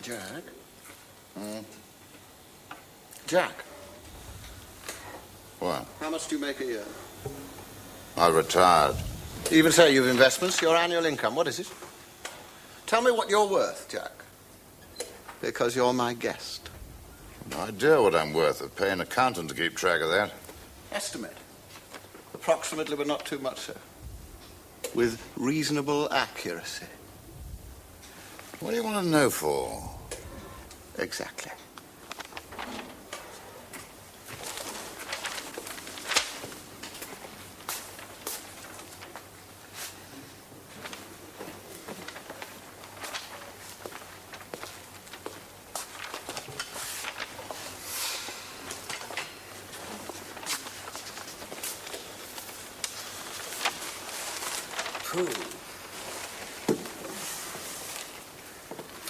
Jack? Jack? What? How much do you make a year? I retired. Even so, you've investments, your annual income, what is it? Tell me what you're worth, Jack. Because you're my guest. No idea what I'm worth. I pay an accountant to keep track of that. Estimate. Approximately, but not too much so. With reasonable accuracy. What do you want to know for? Exactly.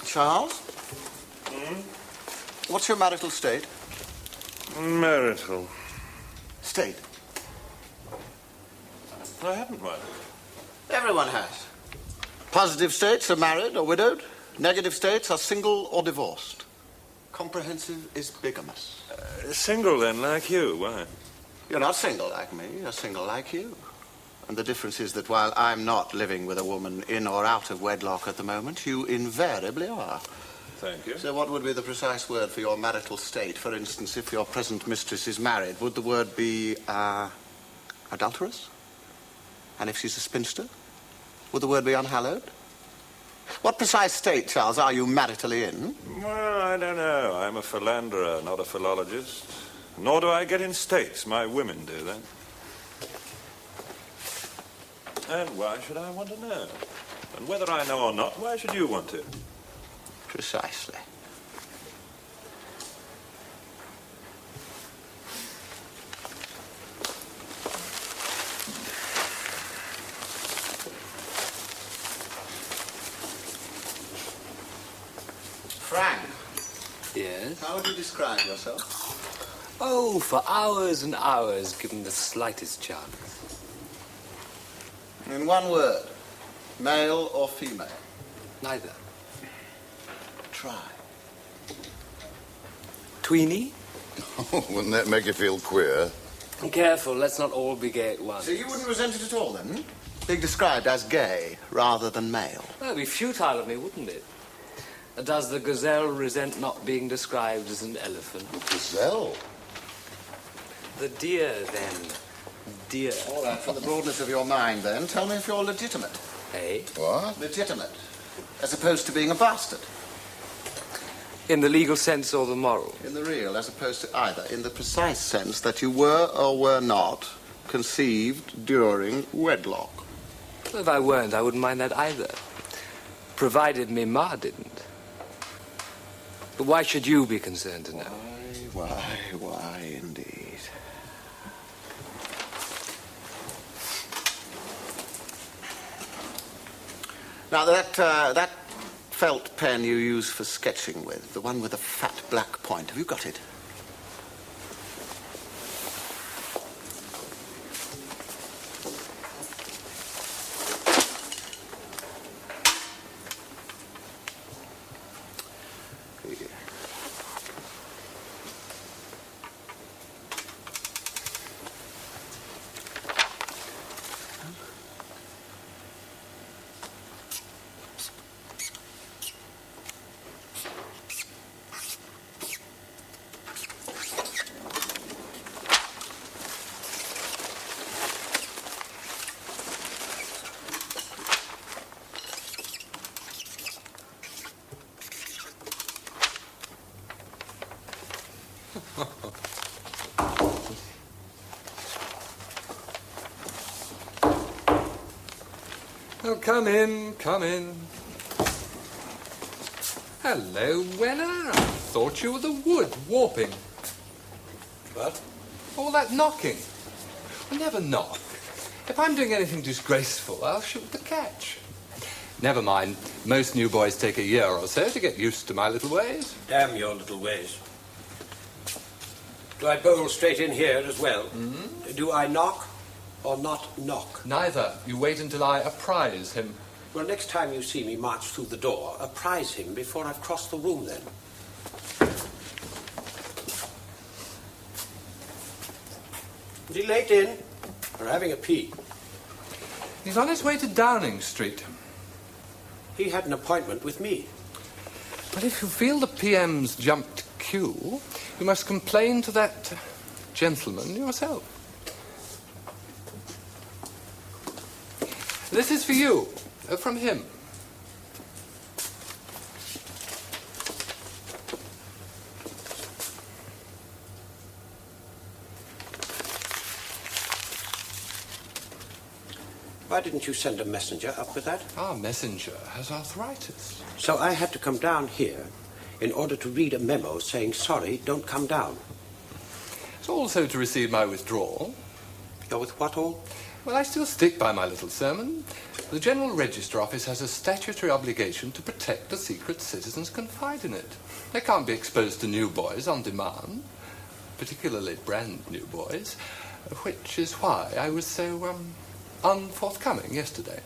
Charles? What's your marital state? Marital. State? I haven't one. Everyone has. Positive states are married or widowed. Negative states are single or divorced. Comprehensive is bigamous. Single, then, like you. Why? You're not single like me. You're single like you. And the difference is that while I'm not living with a woman in or out of wedlock at the moment, you invariably are. Thank you. So what would be the precise word for your marital state? For instance, if your present mistress is married, would the word be, adulterous? And if she's a spinster, would the word be unhallowed? What precise state, Charles, are you maritally in? Well, I don't know. I'm a philanderer, not a philologist. Nor do I get in states. My women do that. And why should I want to know? And whether I know or not, why should you want to? Precisely. Frank. Yes? How would you describe yourself? Oh, for hours and hours, given the slightest chance. In one word, male or female? Neither. Try. Tweenie? Oh, wouldn't that make you feel queer? Be careful, let's not all be gay at once. So you wouldn't resent it at all, then? Being described as gay rather than male? That'd be futile of me, wouldn't it? Does the gazelle resent not being described as an elephant? Gazelle? The deer, then. Deer. All right, from the broadness of your mind, then, tell me if you're legitimate. Eh? What? Legitimate. As opposed to being a bastard. In the legal sense or the moral? In the real, as opposed to either. In the precise sense that you were or were not conceived during wedlock. Well, if I weren't, I wouldn't mind that either. Provided me ma didn't. But why should you be concerned to know? Why, indeed. Now, that felt pen you use for sketching with, the one with the fat black point, have you got it? Oh, come in, come in. Hello, Weller. I thought you were the wood warping. What? All that knocking. I never knock. If I'm doing anything disgraceful, I'll shoot the catch. Never mind. Most new boys take a year or so to get used to my little ways. Damn your little ways. Do I bowl straight in here as well? Do I knock or not knock? Neither. You wait until I apprise him. Well, next time you see me march through the door, apprise him before I've crossed the room then. Is he late in? We're having a pee. He's on his way to Downing Street. He had an appointment with me. But if you feel the PM's jumped queue, you must complain to that gentleman yourself. This is for you, from him. Why didn't you send a messenger up with that? Our messenger has arthritis. So I had to come down here in order to read a memo saying, sorry, don't come down. It's also to receive my withdrawal. You're with what all? Well, I still stick by my little sermon. The General Register Office has a statutory obligation to protect the secret citizens confide in it. They can't be exposed to new boys on demand, particularly brand new boys, which is why I was so, unforthcoming yesterday.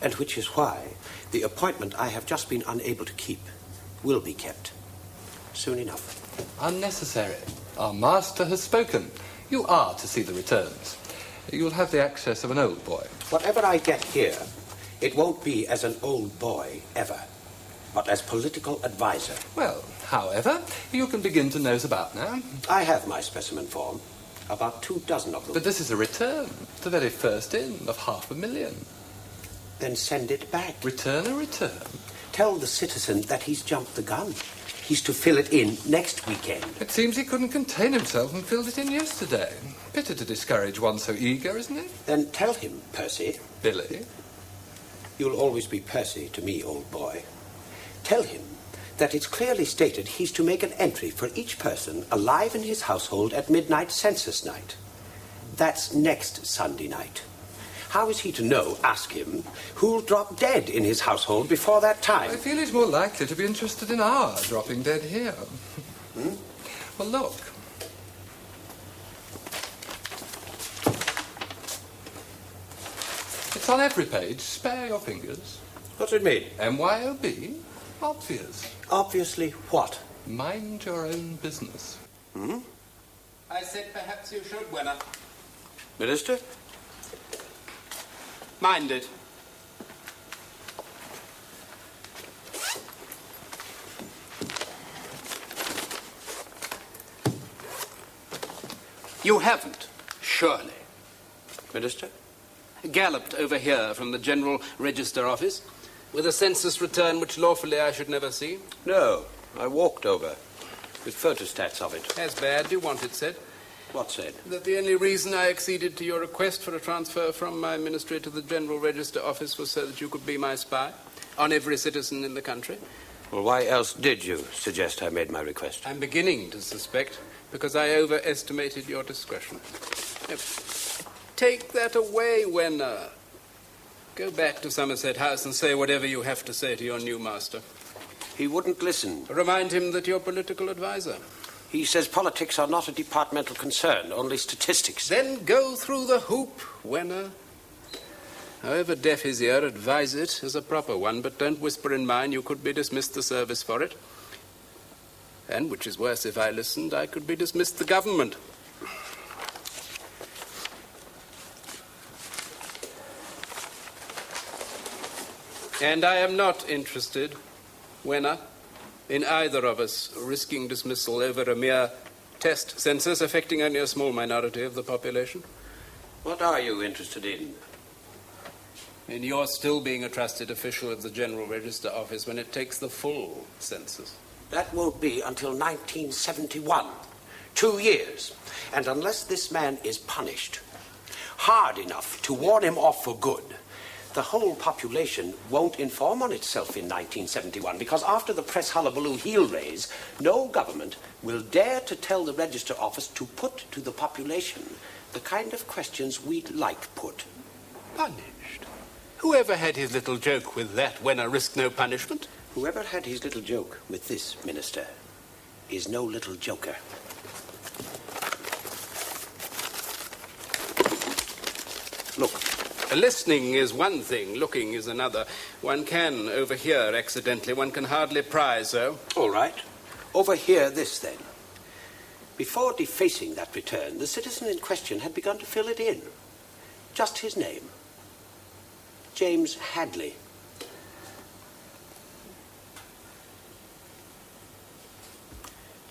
And which is why the appointment I have just been unable to keep will be kept soon enough. Unnecessary. Our master has spoken. You are to see the returns. You'll have the access of an old boy. Whatever I get here, it won't be as an old boy ever, but as political advisor. Well, however, you can begin to nose about now. I have my specimen form, about 24 of them. But this is a return, the very first in of 500,000. Then send it back. Return a return. Tell the citizen that he's jumped the gun. He's to fill it in next weekend. It seems he couldn't contain himself and filled it in yesterday. Pity to discourage one so eager, isn't it? Then tell him, Percy. Billy. You'll always be Percy to me, old boy. Tell him that it's clearly stated he's to make an entry for each person alive in his household at midnight census night. That's next Sunday night. How is he to know, ask him, who'll drop dead in his household before that time? I feel he's more likely to be interested in our dropping dead here. Well, look. It's on every page. Spare your fingers. What's it mean? M.Y.O.B. Obvious. Obviously what? Mind your own business. I said perhaps you should, Wenner. Minister? Mind it. You haven't, surely. Minister? Galloped over here from the General Register Office with a census return which lawfully I should never see? No, I walked over with photostats of it. As bad. Do you want it said? What said? That the only reason I acceded to your request for a transfer from my ministry to the General Register Office was so that you could be my spy on every citizen in the country. Well, why else did you suggest I made my request? I'm beginning to suspect because I overestimated your discretion. Now, take that away, Wenner. Go back to Somerset House and say whatever you have to say to your new master. He wouldn't listen. Remind him that you're political advisor. He says politics are not a departmental concern, only statistics. Then go through the hoop, Wenner. However deaf his ear, advise it as a proper one, but don't whisper in mine you could be dismissed the service for it. And, which is worse, if I listened, I could be dismissed the government. And I am not interested, Wenner, in either of us risking dismissal over a mere test census affecting only a small minority of the population. What are you interested in? In your still being a trusted official of the General Register Office when it takes the full census. That won't be until 1971. 2 years. And unless this man is punished hard enough to warn him off for good, the whole population won't inform on itself in 1971, because after the press hullabaloo he'll raise, no government will dare to tell the Register Office to put to the population the kind of questions we'd like put. Punished? Whoever had his little joke with that Wenner risked no punishment? Whoever had his little joke with this, Minister, is no little joker. Look, Listening is one thing, looking is another. One can overhear accidentally. One can hardly pry so. All right. Overhear this, then. Before defacing that return, the citizen in question had begun to fill it in. Just his name. James Hadleigh.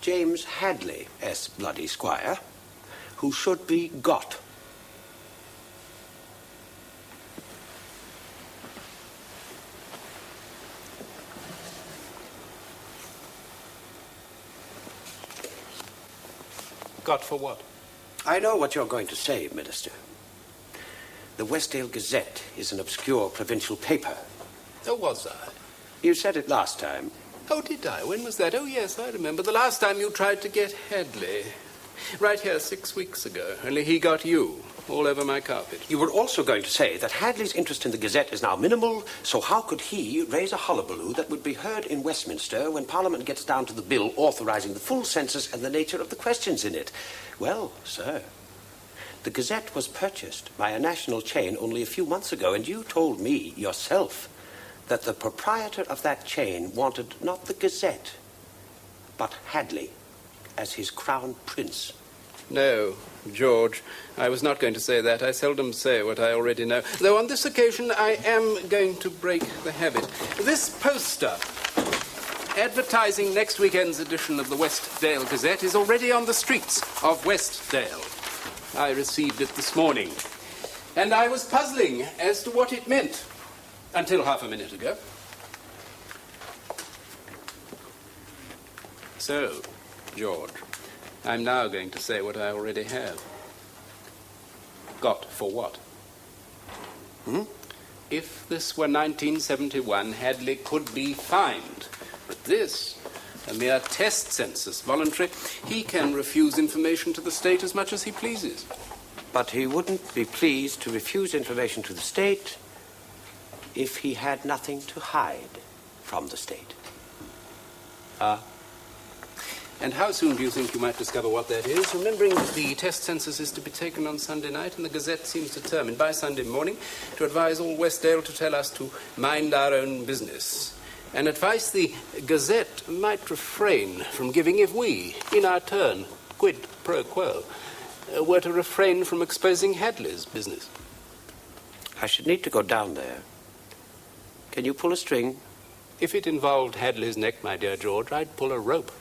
James Hadleigh, S. Bloody Squire, who should be got. Got for what? I know what you're going to say, Minister. The Westdale Gazette is an obscure provincial paper. Oh, was I? You said it last time. Oh, did I? When was that? Oh, yes, I remember. The last time you tried to get Hadleigh. Right here 6 weeks ago. Only he got you, all over my carpet. You were also going to say that Hadleigh's interest in the Gazette is now minimal, so how could he raise a hullabaloo that would be heard in Westminster when Parliament gets down to the bill authorizing the full census and the nature of the questions in it? Well, sir, the Gazette was purchased by a national chain only a few months ago, and you told me yourself that the proprietor of that chain wanted not the Gazette, but Hadleigh as his crown prince. No, George, I was not going to say that. I seldom say what I already know. Though on this occasion I am going to break the habit. This poster advertising next weekend's edition of the Westdale Gazette is already on the streets of Westdale. I received it this morning, and I was puzzling as to what it meant until half a minute ago. So, George, I'm now going to say what I already have. Got for what? If this were 1971, Hadleigh could be fined. But this, a mere test census, voluntary, he can refuse information to the state as much as he pleases. But he wouldn't be pleased to refuse information to the state if he had nothing to hide from the state. And how soon do you think you might discover what that is? Remembering that the test census is to be taken on Sunday night, and the Gazette seems determined by Sunday morning to advise all Westdale to tell us to mind our own business. An advice the Gazette might refrain from giving if we, in our turn, quid pro quo, were to refrain from exposing Hadleigh's business. I should need to go down there. Can you pull a string? If it involved Hadleigh's neck, my dear George, I'd pull a rope.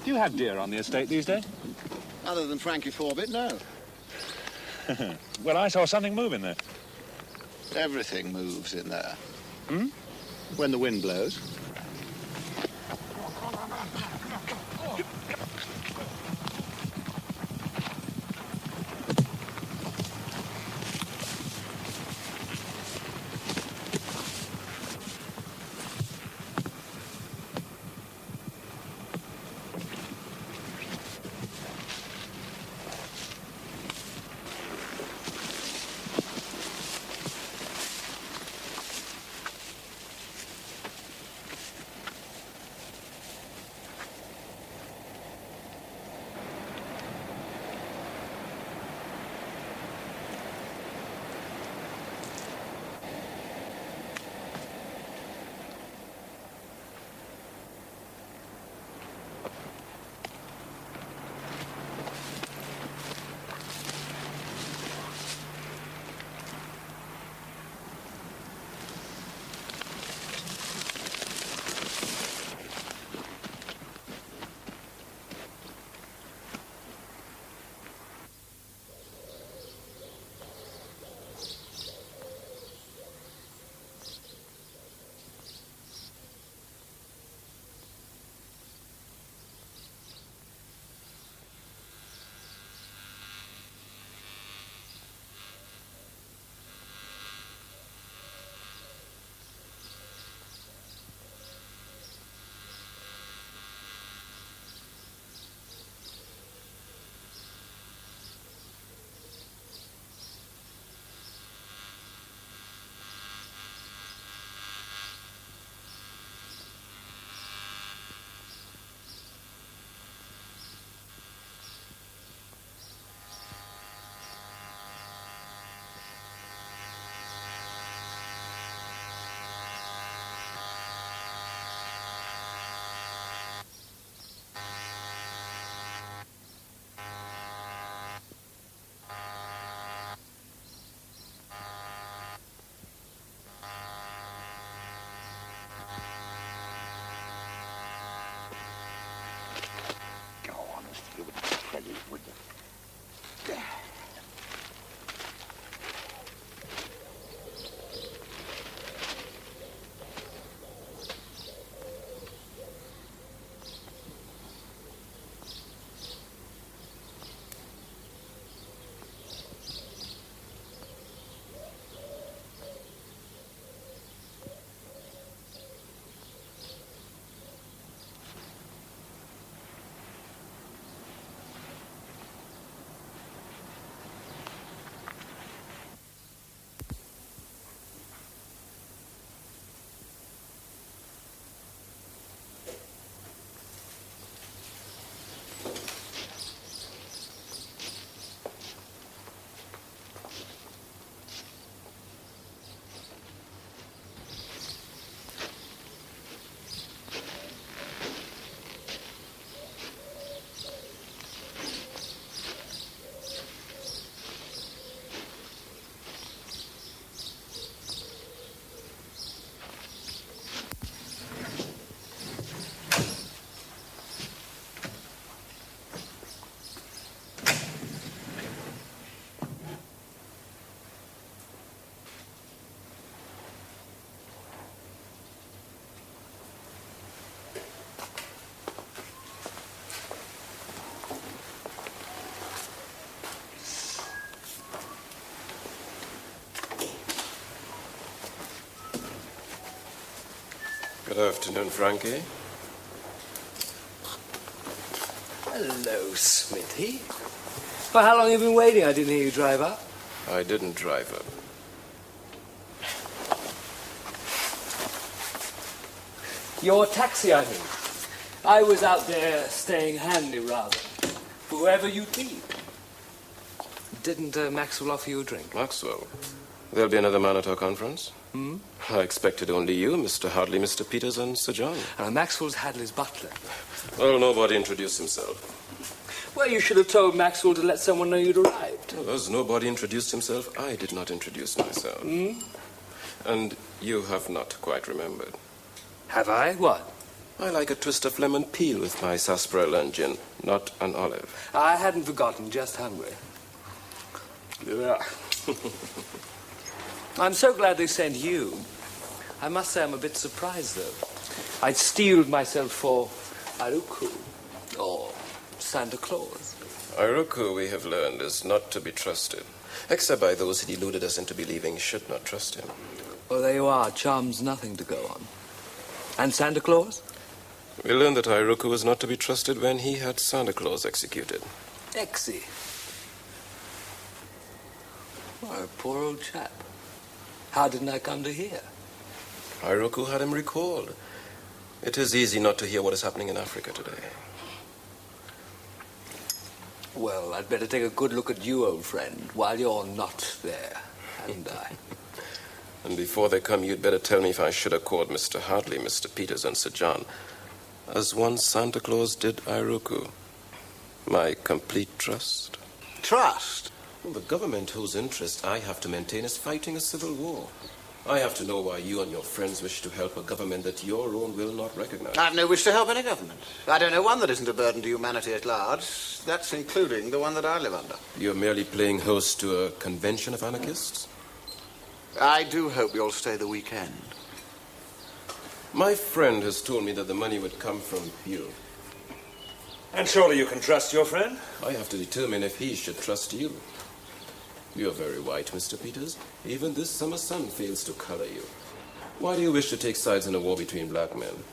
Do you have deer on the estate these days? Other than Frankie Forbit, no. Well, I saw something move in there. Everything moves in there. When the wind blows. Good afternoon, Frankie. Hello, Smithy. Well, how long have you been waiting? I didn't hear you drive up. I didn't drive up. Your taxi, I mean. I was out there staying handy, rather. Whoever you be. Didn't Maxwell offer you a drink? Maxwell? There'll be another man at our conference? Hmm? I expected only you, Mr. Hadleigh, Mr. Peters, and Sir John. Maxwell's Hadleigh's butler. Well, nobody introduced himself. Well, you should have told Maxwell to let someone know you'd arrived. Well, as nobody introduced himself, I did not introduce myself. Hmm? And you have not quite remembered. Have I? What? I like a twist of lemon peel with my sarsaparilla and gin, not an olive. I hadn't forgotten, just hungry. Yeah. I'm so glad they sent you. I must say I'm a bit surprised, though. I'd steeled myself for Iroku or Santa Claus. Iroku, we have learned, is not to be trusted, except by those who deluded us into believing should not trust him. Well, there you are. Charm's nothing to go on. And Santa Claus? We learned that Iroku was not to be trusted when he had Santa Claus executed. Exy. What a poor old chap. How didn't I come to hear? Iroku had him recalled. It is easy not to hear what is happening in Africa today. Well, I'd better take a good look at you, old friend, while you're not there, hadn't I? And before they come, you'd better tell me if I should accord Mr. Hadleigh, Mr. Peters, and Sir John, as once Santa Claus did Iroku, my complete trust. Trust? Well, the government whose interest I have to maintain is fighting a civil war. I have to know why you and your friends wish to help a government that your own will not recognize. I've no wish to help any government. I don't know one that isn't a burden to humanity at large. That's including the one that I live under. You're merely playing host to a convention of anarchists? I do hope you'll stay the weekend. My friend has told me that the money would come from you. And surely you can trust your friend? I have to determine if he should trust you. You're very white, Mr. Peters. Even this summer sun fails to color you. Why do you wish to take sides in a war between black men?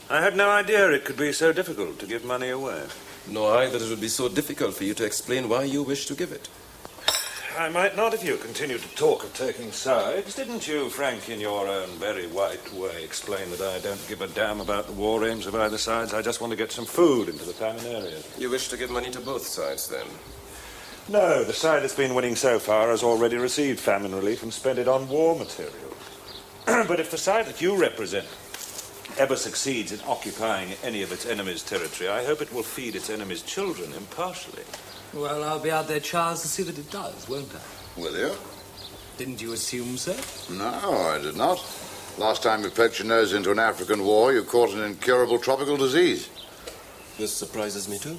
I had no idea it could be so difficult to give money away. Nor I that it would be so difficult for you to explain why you wish to give it. I might not if you continue to talk of taking sides. Didn't you, Frank, in your own very white way, explain that I don't give a damn about the war aims of either sides? I just want to get some food into the famine areas. You wish to give money to both sides, then? No, the side that's been winning so far has already received famine relief and spent it on war materials. But if the side that you represent ever succeeds in occupying any of its enemy's territory, I hope it will feed its enemy's children impartially. Well, I'll be out there, Charles, to see that it does, won't I? Will you? Didn't you assume so? No, I did not. Last time you poked your nose into an African war, you caught an incurable tropical disease. This surprises me, too.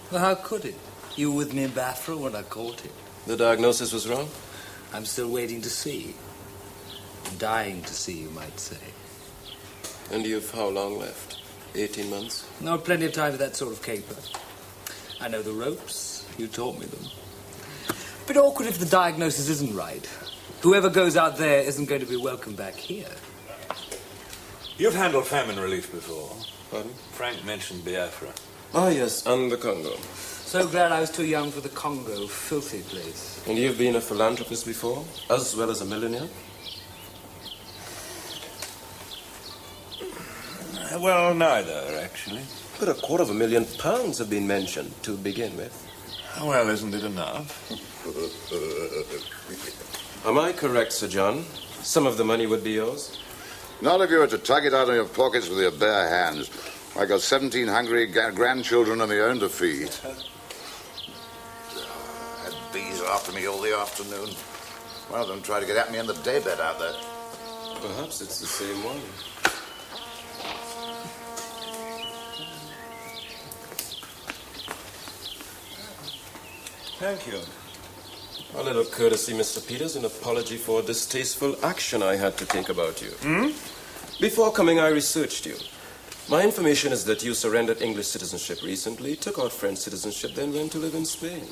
Well, how could it? You were with me in Biafra when I caught it. The diagnosis was wrong? I'm still waiting to see. Dying to see, you might say. And you've how long left? 18 months? No, plenty of time for that sort of caper. I know the ropes. You taught me them. Bit awkward if the diagnosis isn't right. Whoever goes out there isn't going to be welcome back here. You've handled famine relief before. Pardon? Frank mentioned Biafra. Ah, yes, and the Congo. So glad I was too young for the Congo. Filthy place. And you've been a philanthropist before, as well as a millionaire? Well, neither, actually. But £250,000 have been mentioned to begin with. Well, isn't it enough? Am I correct, Sir John? Some of the money would be yours? Not if you were to tug it out of your pockets with your bare hands. I got 17 hungry grandchildren of my own to feed. Had bees after me all the afternoon. One of them tried to get at me in the daybed out there. Perhaps it's the same one. Thank you. A little courtesy, Mr. Peters, an apology for distasteful action I had to take about you. Before coming, I researched you. My information is that you surrendered English citizenship recently, took out French citizenship, then went to live in Spain.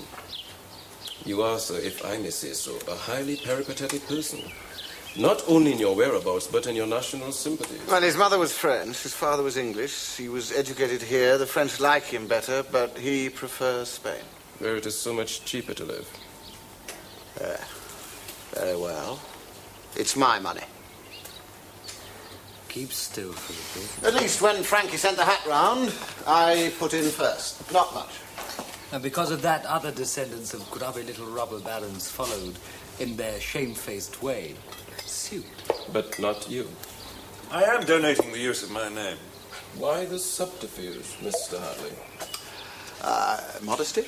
You are, sir, if I may say so, a highly peripatetic person. Not only in your whereabouts, but in your national sympathies. Well, his mother was French, his father was English. He was educated here. The French like him better, but he prefers Spain. Where it is so much cheaper to live. Very well. It's my money. Keep still, Philippi. At least when Frankie sent the hat round, I put in first. Not much. And because of that, other descendants of grubby little robber barons followed in their shamefaced way. Suit. But not you. I am donating the use of my name. Why the subterfuge, Mr. Hadleigh? Modesty?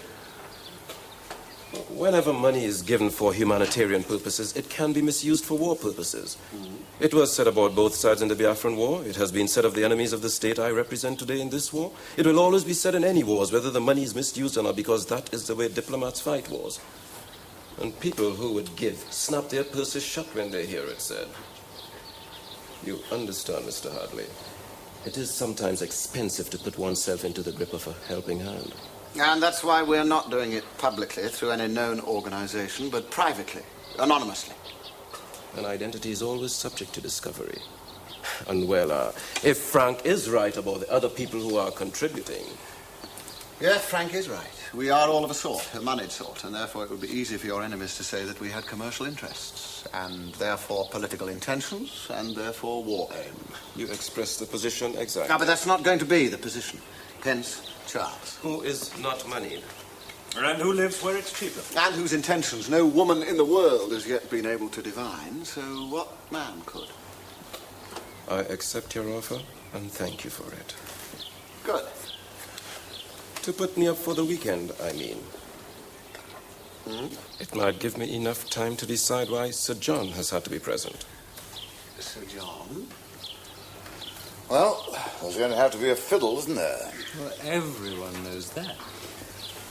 Whenever money is given for humanitarian purposes, it can be misused for war purposes. It was said about both sides in the Biafran War. It has been said of the enemies of the state I represent today in this war. It will always be said in any wars, whether the money is misused or not, because that is the way diplomats fight wars. And people who would give snap their purses shut when they hear it said. You understand, Mr. Hadleigh. It is sometimes expensive to put oneself into the grip of a helping hand. And that's why we're not doing it publicly through any known organization, but privately, anonymously. An identity is always subject to discovery. And well, if Frank is right about the other people who are contributing... Yes, Frank is right. We are all of a sort, a moneyed sort, and therefore it would be easy for your enemies to say that we had commercial interests, and therefore political intentions, and therefore war aims. You express the position exactly. No, but that's not going to be the position. Hence, Charles. Who is not moneyed? And who lives where it's cheaper. And whose intentions no woman in the world has yet been able to divine, so what man could? I accept your offer, and thank you for it. Good. To put me up for the weekend, I mean. It might give me enough time to decide why Sir John has had to be present. Sir John? Well, there's going to have to be a fiddle, isn't there? Well, everyone knows that.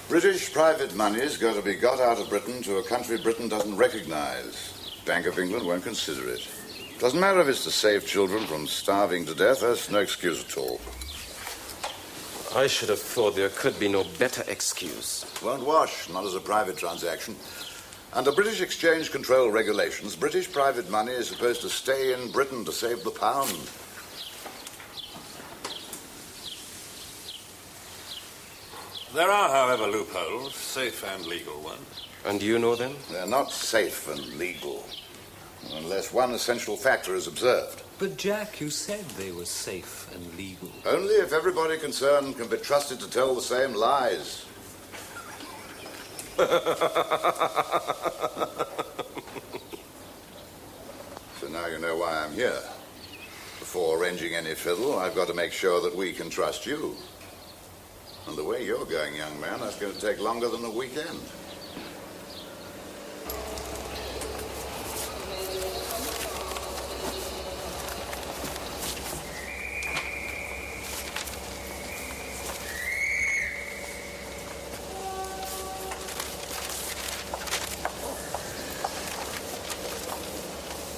British private money is going to be got out of Britain to a country Britain doesn't recognize. Bank of England won't consider it. Doesn't matter if it's to save children from starving to death. That's no excuse at all. I should have thought there could be no better excuse. Won't wash, not as a private transaction. Under British exchange control regulations, British private money is supposed to stay in Britain to save the pound. There are, however, loopholes, safe and legal ones. And you know them? They're not safe and legal, unless one essential factor is observed. But, Jack, you said they were safe and legal. Only if everybody concerned can be trusted to tell the same lies. So now you know why I'm here. Before arranging any fiddle, I've got to make sure that we can trust you. And the way you're going, young man, that's going to take longer than a weekend.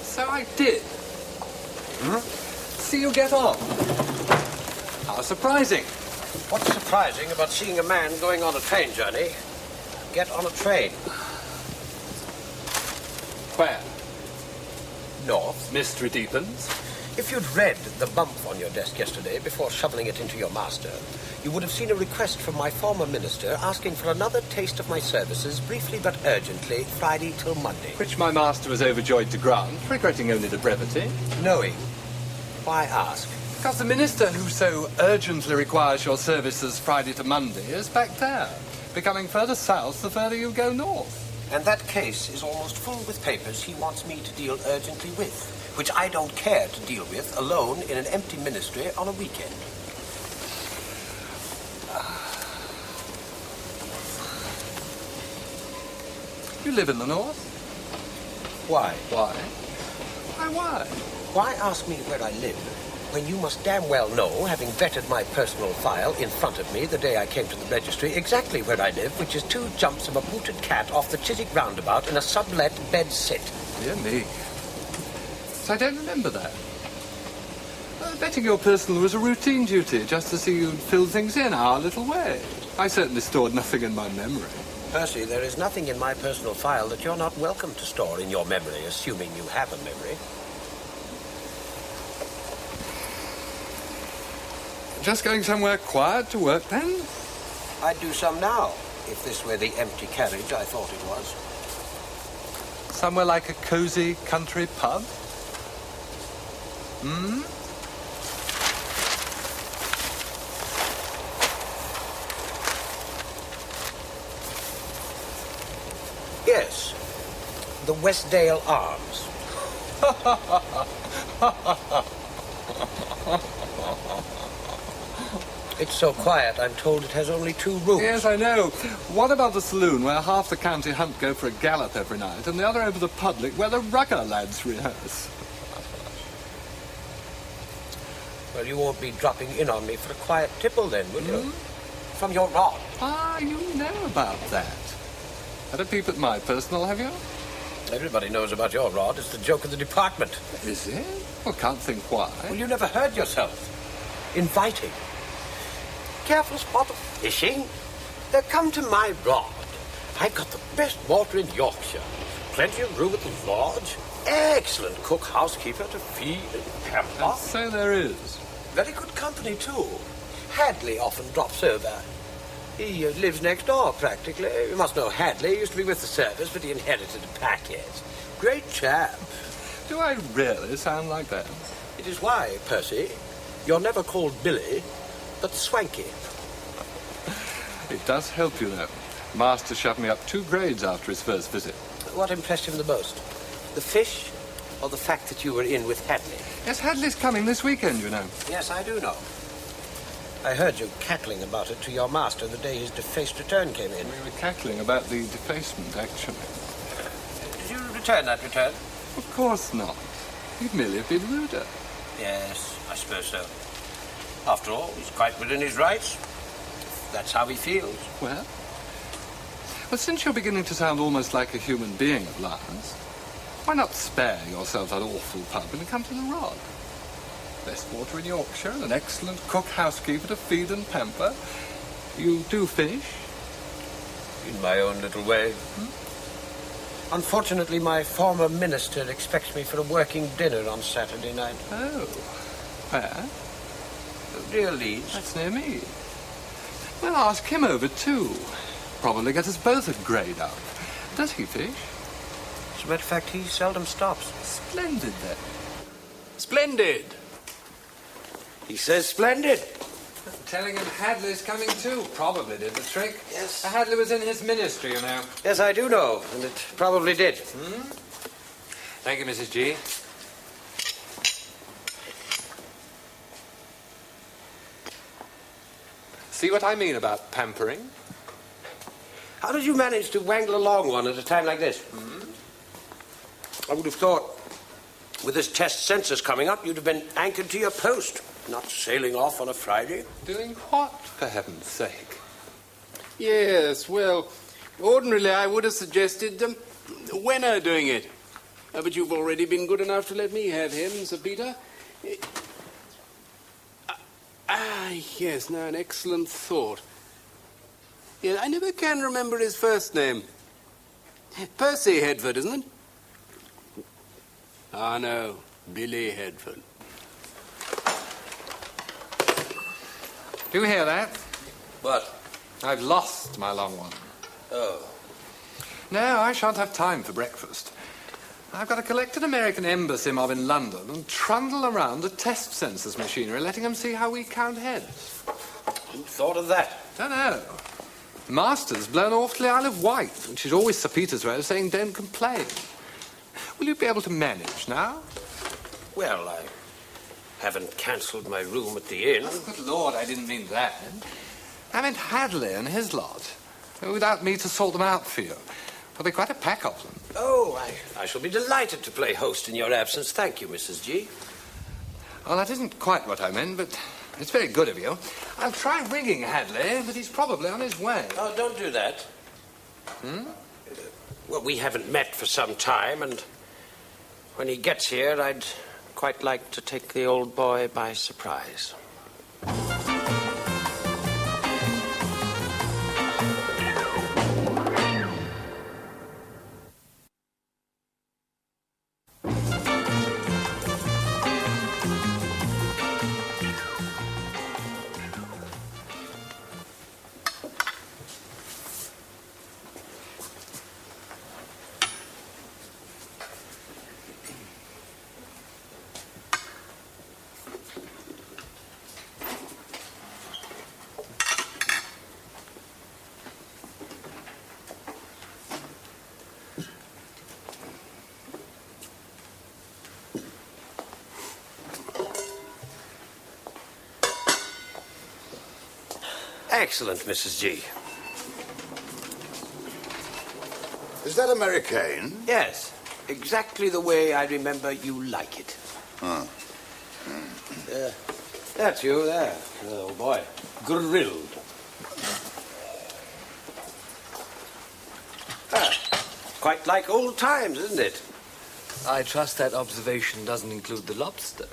So I did. See you get on. How surprising. What's surprising about seeing a man going on a train journey get on a train? Where? North. Mystery deepens. If you'd read the bump on your desk yesterday before shoveling it into your master, you would have seen a request from my former minister asking for another taste of my services, briefly but urgently, Friday till Monday. Which my master was overjoyed to grant, regretting only the brevity. Knowing. Why ask? Because the minister who so urgently requires your services Friday to Monday is back there, becoming further south the further you go north. And that case is almost full with papers he wants me to deal urgently with, which I don't care to deal with alone in an empty ministry on a weekend. You live in the north? Why? Why? Why? Why ask me where I live when you must damn well know, having vetted my personal file in front of me the day I came to the registry, exactly where I live, which is 2 jumps of a booted cat off the Chiswick roundabout in a sublet bed sit. Dear me. So I don't remember that. Vetting your personal was a routine duty, just to see you'd fill things in our little way. I certainly stored nothing in my memory. Percy, there is nothing in my personal file that you're not welcome to store in your memory, assuming you have a memory. Just going somewhere quiet to work, then? I'd do some now, if this were the empty carriage I thought it was. Somewhere like a cozy country pub? Yes, the Westdale Arms. It's so quiet, I'm told it has only 2 rooms. Yes, I know. What about the saloon where half the county hunt go for a gallop every night and the other over the public where the rucker lads rehearse? Well, you won't be dropping in on me for a quiet tipple then, will you? From your rod. Ah, you know about that. Had a peep at my personal, have you? Everybody knows about your rod. It's the joke of the department. Is it? Well, can't think why. Well, you never heard yourself. Inviting. Careful spot of fishing. They'll come to my rod. I've got the best water in Yorkshire. Plenty of room at the lodge. Excellent cook housekeeper to feed and pamper. And so there is. Very good company, too. Hadleigh often drops over. He lives next door, practically. You must know Hadleigh. He used to be with the service, but he inherited a packet. Great chap. Do I really sound like that? It is why, Percy, you're never called Billy, but Swanky. It does help, you know. Master shoved me up 2 grades after his first visit. What impressed him the most? The fish or the fact that you were in with Hadleigh? Yes, Hadleigh's coming this weekend, you know. Yes, I do know. I heard you cackling about it to your master the day his defaced return came in. We were cackling about the defacement, actually. Did you return that return? Of course not. You'd merely have been ruder. Yes, I suppose so. After all, he's quite within his rights. That's how he feels. Well, since you're beginning to sound almost like a human being at last, why not spare yourself that awful pub and come to the rod? Best water in Yorkshire, an excellent cook housekeeper to feed and pamper. You do fish? In my own little way. Unfortunately, my former minister expects me for a working dinner on Saturday night. Oh. Where? Dear Leeds. That's near me. Well, ask him over, too. Probably get us both a grade up. Does he fish? As a matter of fact, he seldom stops. Splendid, then. Splendid. He says splendid. Telling him Hadleigh's coming, too. Probably did the trick. Yes. Hadleigh was in his ministry, you know. Yes, I do know, and it probably did. Thank you, Mrs. G. See what I mean about pampering? How did you manage to wangle along one at a time like this? I would have thought, with this test census coming up, you'd have been anchored to your post, not sailing off on a Friday. Doing what, for heaven's sake? Yes, well, ordinarily I would have suggested Wenner doing it. But you've already been good enough to let me have him, Sir Peter. Yes, now an excellent thought. Yeah, I never can remember his first name. Percy Headford, isn't it? Ah, no, Billy Headford. Do you hear that? What? I've lost my long one. Oh. No, I shan't have time for breakfast. I've got to collect an American embassy mob in London and trundle around the test census machinery, letting them see how we count heads. Who thought of that? Don't know. Master's blown off to the Isle of Wight, which is always Sir Peter's way of saying don't complain. Will you be able to manage now? Well, I haven't cancelled my room at the inn. Oh, good Lord, I didn't mean that. I meant Hadleigh and his lot. Without me to sort them out for you. There'll be quite a pack of them. Oh, I shall be delighted to play host in your absence. Thank you, Mrs. G. Well, that isn't quite what I meant, but it's very good of you. I'll try ringing Hadleigh, but he's probably on his way. Oh, don't do that. Well, we haven't met for some time, and when he gets here, I'd quite like to take the old boy by surprise. Excellent, Mrs. G. Is that American? Yes, exactly the way I remember you like it. Huh. That's you there, oh boy. Grilled. Quite like old times, isn't it? I trust that observation doesn't include the lobster.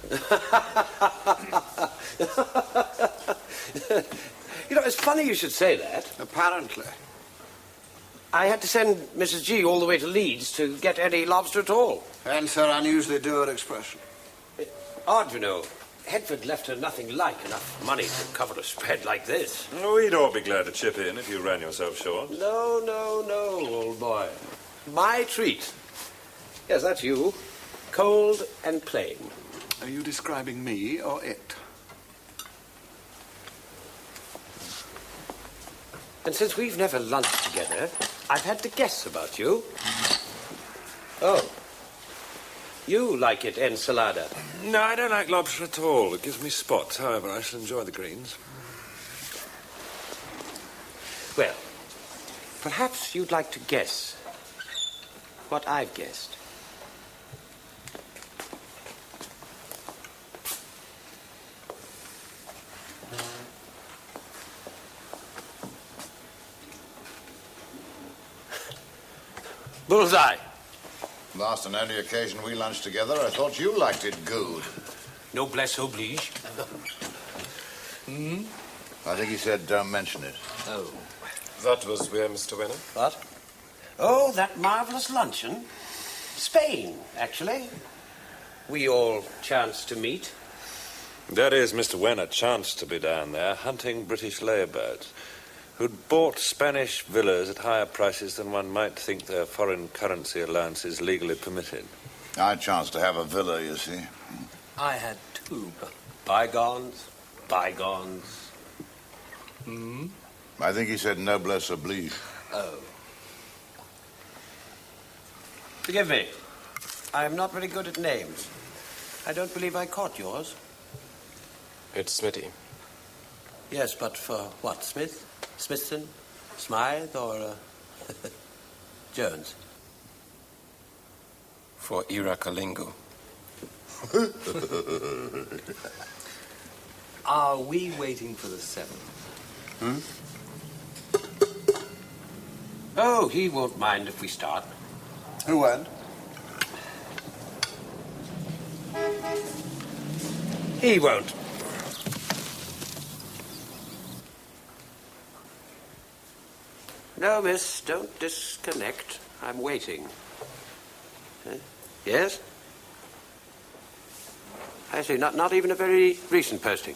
You know, it's funny you should say that. Apparently. I had to send Mrs. G all the way to Leeds to get any lobster at all. Hence her unusually dour expression. Odd, you know. Hedford left her nothing like enough money to cover a spread like this. Oh, we'd all be glad to chip in if you ran yourself short. No, old boy. My treat. Yes, that's you. Cold and plain. Are you describing me or it? And since we've never lunched together, I've had to guess about you. Oh. You like it, ensalada. No, I don't like lobster at all. It gives me spots. However, I shall enjoy the greens. Well, perhaps you'd like to guess what I've guessed. Bullseye. Last and only occasion we lunched together, I thought you liked it good. Noblesse oblige. I think he said don't mention it. Oh. That was where, Mr. Wenner? What? Oh, that marvelous luncheon. Spain, actually. We all chanced to meet. That is, Mr. Wenner chanced to be down there hunting British layabirds who'd bought Spanish villas at higher prices than one might think their foreign currency allowances legally permitted. I chanced to have a villa, you see. I had two. Bygones. I think he said noblesse oblige. Oh. Forgive me. I am not very good at names. I don't believe I caught yours. It's Smitty. Yes, but for what? Smith? Smithson? Smythe or Jones? For Irakalingo. Are we waiting for the 7th? Oh, he won't mind if we start. Who won't? He won't. No, miss, don't disconnect. I'm waiting. Yes? I see, not even a very recent posting.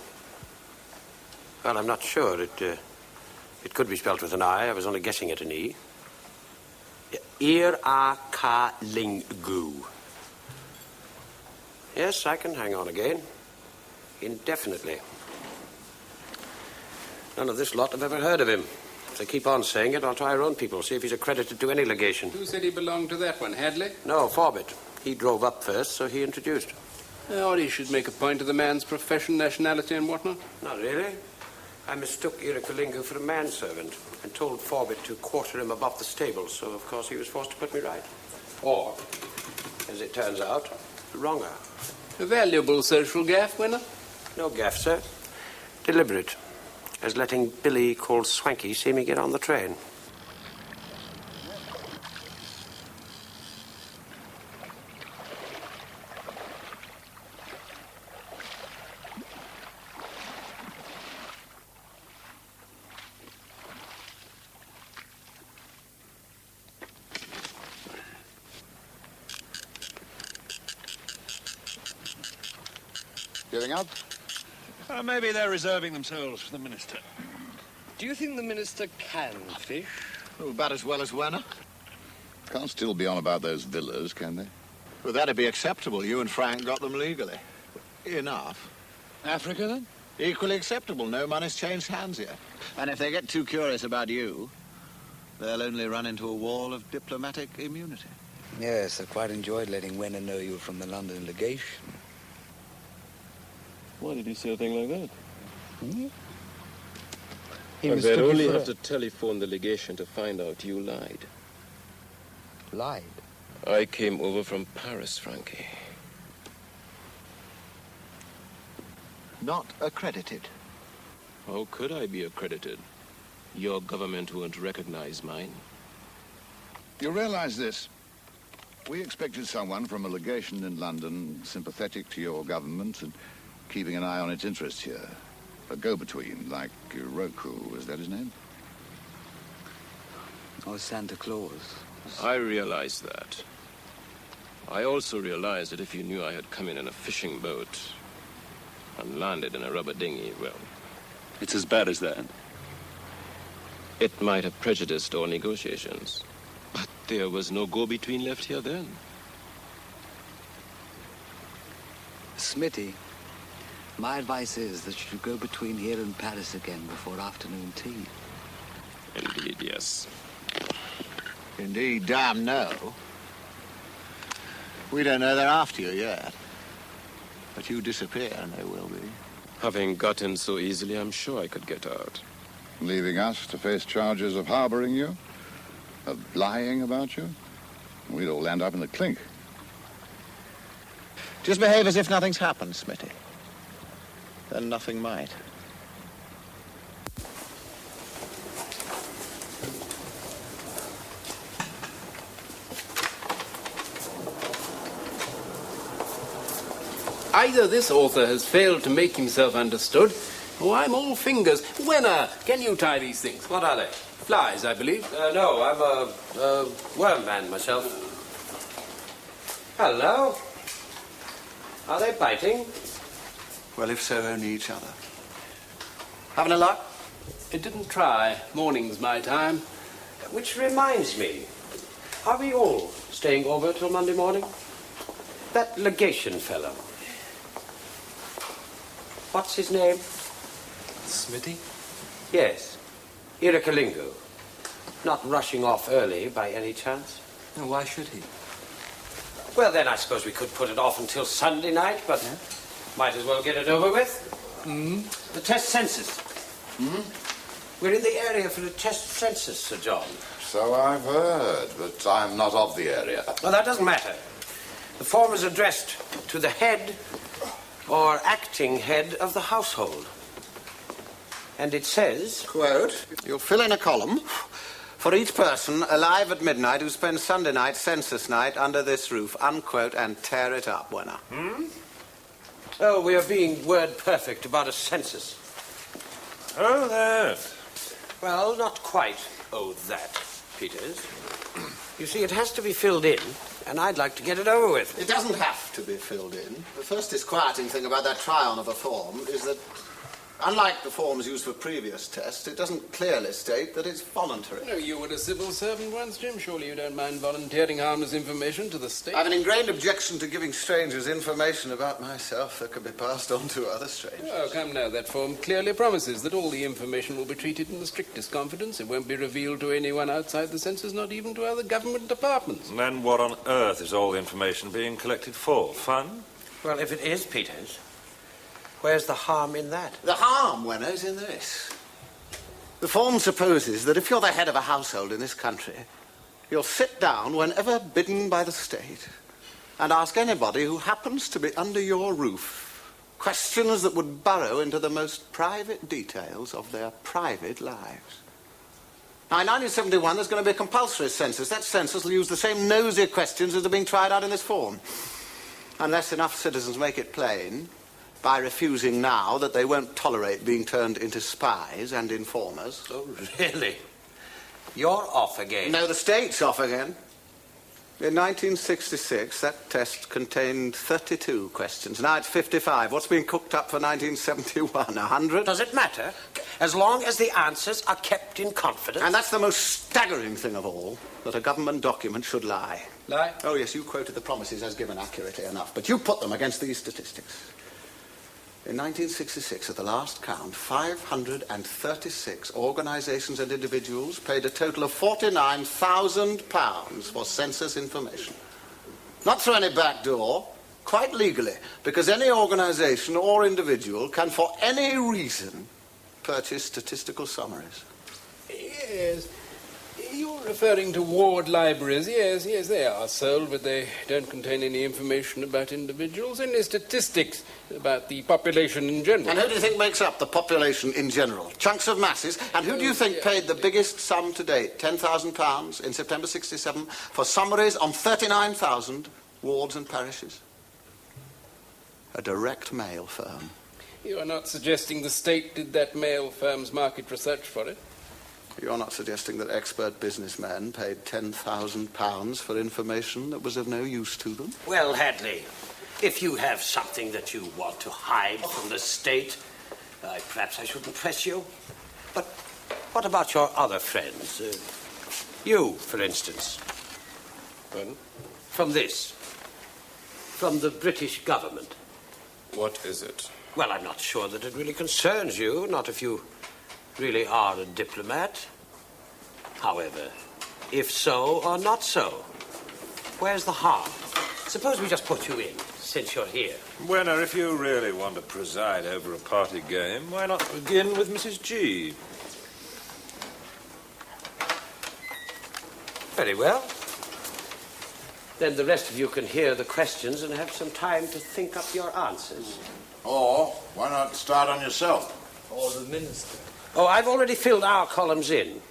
Well, I'm not sure. It could be spelt with an I. I was only guessing at an E. Irakalingo. Yes, I can hang on again. Indefinitely. None of this lot have ever heard of him. If they keep on saying it, I'll try our own people, see if he's accredited to any legation. Who said he belonged to that one, Hadleigh? No, Forbett. He drove up first, so he introduced. Or he should make a point of the man's profession, nationality, and whatnot. Not really. I mistook Irakalingo for a manservant and told Forbett to quarter him above the stables, so of course he was forced to put me right. Or, as it turns out, wronger. A valuable social gaffe, Wenner? No gaff, sir. Deliberate. As letting Billy, called Swanky, see me get on the train. Giving up? Maybe they're reserving themselves for the minister. Do you think the minister can fish? Oh, about as well as Werner. Can't still be on about those villas, can they? Well, that'd be acceptable. You and Frank got them legally. Enough. Africa, then? Equally acceptable. No money's changed hands yet. And if they get too curious about you, they'll only run into a wall of diplomatic immunity. Yes, I quite enjoyed letting Wenner know you were from the London legation. Why did you say a thing like that? He I was will only for have to telephone the legation to find out you lied. lied. I came over from Paris, Frankie. Not accredited. How could I be accredited? Your government won't recognize mine. You realize this? We expected someone from a legation in London sympathetic to your government and keeping an eye on its interests here. A go-between, like Roku, is that his name? Or Santa Claus. I realize that. I also realized that if you knew I had come in a fishing boat and landed in a rubber dinghy, well, It's as bad as that. it might have prejudiced our negotiations. But there was no go-between left here then. Smitty, my advice is that you go between here and Paris again before afternoon tea. Indeed, yes. Indeed, damn no. We don't know they're after you yet. But you disappear and they will be. Having got in so easily, I'm sure I could get out. Leaving us to face charges of harboring you? Of lying about you? We'd all end up in the clink. Just behave as if nothing's happened, Smitty. Then nothing might. Either this author has failed to make himself understood, or I'm all fingers. Wenner, can you tie these things? What are they? Flies, I believe. No, I'm a worm man myself. Hello. Are they biting? Well, if so, only each other. Having a luck? It didn't try. Morning's my time. Which reminds me, are we all staying over till Monday morning? That legation fellow. What's his name? Smitty? Yes, Irakalingo. Not rushing off early by any chance? No, why should he? Well, then I suppose we could put it off until Sunday night, but might as well get it over with. The test census. We're in the area for the test census, Sir John. So I've heard, but I'm not of the area. Well, that doesn't matter. The form is addressed to the head or acting head of the household. And it says... Quote, you'll fill in a column for each person alive at midnight who spends Sunday night, census night, under this roof, unquote, and tear it up, Wenner. Oh, we are being word perfect about a census. Oh, that. Well, not quite that, Peters. You see, it has to be filled in, and I'd like to get it over with. It doesn't have to be filled in. The first disquieting thing about that try-on of a form is that, unlike the forms used for previous tests, it doesn't clearly state that it's voluntary. Oh, you were a civil servant once, Jim. Surely you don't mind volunteering harmless information to the state? I have an ingrained objection to giving strangers information about myself that can be passed on to other strangers. Oh, come now. That form clearly promises that all the information will be treated in the strictest confidence. It won't be revealed to anyone outside the census, not even to other government departments. And then what on earth is all the information being collected for? Fun? Well, if it is, Peters, where's the harm in that? The harm, Wenner, is in this. The form supposes that if you're the head of a household in this country, you'll sit down whenever bidden by the state and ask anybody who happens to be under your roof questions that would burrow into the most private details of their private lives. Now, in 1971, there's going to be a compulsory census. That census will use the same nosy questions as are being tried out in this form. Unless enough citizens make it plain, by refusing now, that they won't tolerate being turned into spies and informers. Oh, really? You're off again. No, the state's off again. In 1966, that test contained 32 questions. Now it's 55. What's being cooked up for 1971? 100? Does it matter? As long as the answers are kept in confidence. And that's the most staggering thing of all, that a government document should lie. Lie? Oh, yes, you quoted the promises as given accurately enough, but you put them against these statistics. In 1966, at the last count, 536 organisations and individuals paid a total of £49,000 for census information. Not through any back door, quite legally, because any organisation or individual can, for any reason, purchase statistical summaries. Yes. You're referring to ward libraries. Yes, they are sold, but they don't contain any information about individuals, any statistics about the population in general. And who do you think makes up the population in general? Chunks of masses. And who do you think paid the biggest sum to date, £10,000 in September 67, for summaries on 39,000 wards and parishes? A direct mail firm. You are not suggesting the state did that mail firm's market research for it? You're not suggesting that expert businessmen paid £10,000 for information that was of no use to them? Well, Hadleigh, if you have something that you want to hide from the state, perhaps I shouldn't press you. But what about your other friends? You, for instance. Pardon? From this. From the British government. What is it? Well, I'm not sure that it really concerns you, not if you really are a diplomat. However, if so or not so, where's the harm? Suppose we just put you in, since you're here. Wenner, if you really want to preside over a party game, why not begin with Mrs. G? Very well. Then the rest of you can hear the questions and have some time to think up your answers. Or why not start on yourself? Or the minister. Oh, I've already filled our columns in.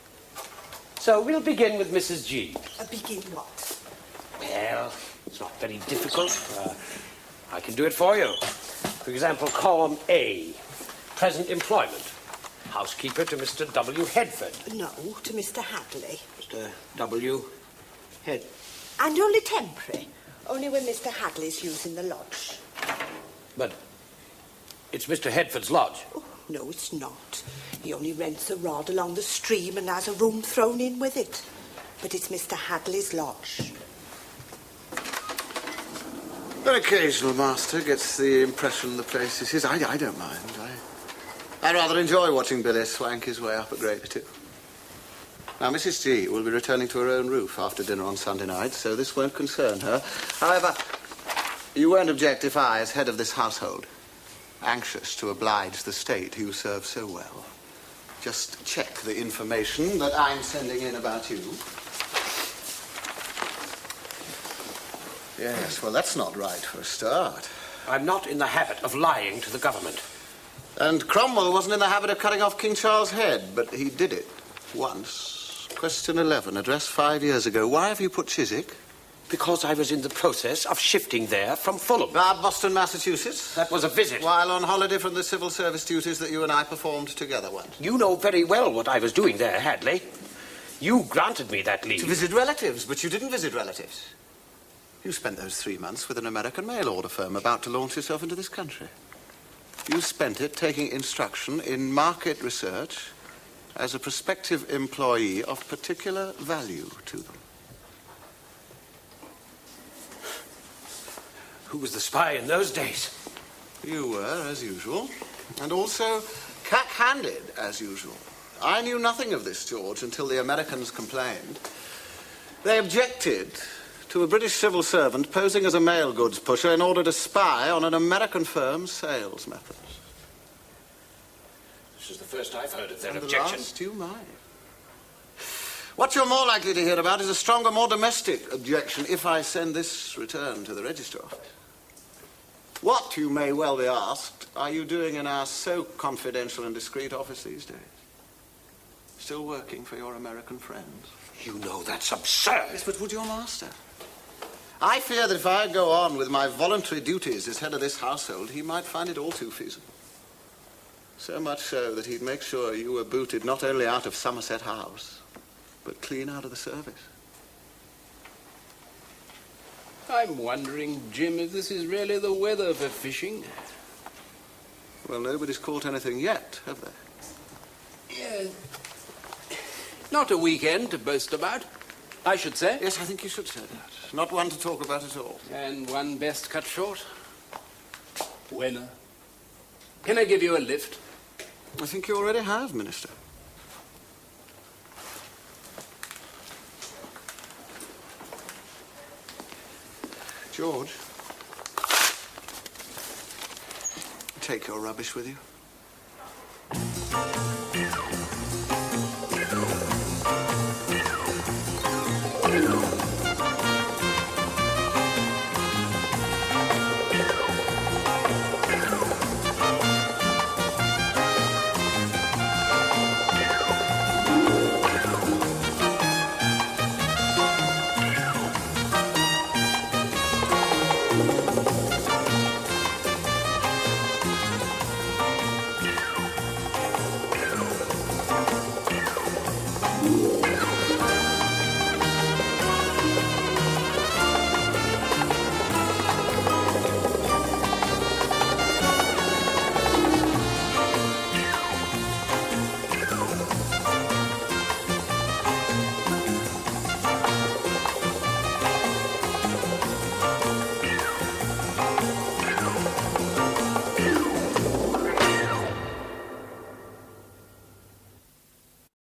So we'll begin with Mrs. G. Begin what? Well, it's not very difficult. I can do it for you. For example, column A, present employment. Housekeeper to Mr. W. Headford. No, to Mr. Hadleigh. Mr. W. Head. And only temporary. Only when Mr. Hadleigh's using the lodge. But it's Mr. Headford's lodge. Oh, no, it's not. He only rents a rod along the stream and has a room thrown in with it. But it's Mr. Hadleigh's lodge. An occasional master gets the impression the place is his. I don't mind. I rather enjoy watching Billy swank his way up a grade or two. Now, Mrs. G will be returning to her own roof after dinner on Sunday night, so this won't concern her. However, you won't object if I, as head of this household, anxious to oblige the state you serve so well, just check the information that I'm sending in about you. Yes, well, that's not right for a start. I'm not in the habit of lying to the government. And Cromwell wasn't in the habit of cutting off King Charles' head, but he did it once. Question 11, addressed 5 years ago. Why have you put Chiswick? Because I was in the process of shifting there from Fulham. Boston, Massachusetts? That was a visit. While on holiday from the civil service duties that you and I performed together once. You know very well what I was doing there, Hadleigh. You granted me that leave. To visit relatives, but you didn't visit relatives. You spent those 3 months with an American mail order firm about to launch yourself into this country. You spent it taking instruction in market research as a prospective employee of particular value to them. Who was the spy in those days? You were, as usual, and also cack-handed, as usual. I knew nothing of this, George, until the Americans complained. They objected to a British civil servant posing as a mail goods pusher in order to spy on an American firm's sales methods. This is the first I've heard of their And objection. the last you might. What you're more likely to hear about is a stronger, more domestic objection if I send this return to the Registrar office. What, you may well be asked, are you doing in our so confidential and discreet office these days? Still working for your American friends? You know that's absurd. Yes, but would your master? I fear that if I go on with my voluntary duties as head of this household, he might find it all too feasible. So much so that he'd make sure you were booted not only out of Somerset House, but clean out of the service. I'm wondering, Jim, if this is really the weather for fishing. Well, nobody's caught anything yet, have they? Yeah. Not a weekend to boast about, I should say. Yes, I think you should say that. Not one to talk about at all. And one best cut short. Wenner. Can I give you a lift? I think you already have, Minister. George, take your rubbish with you.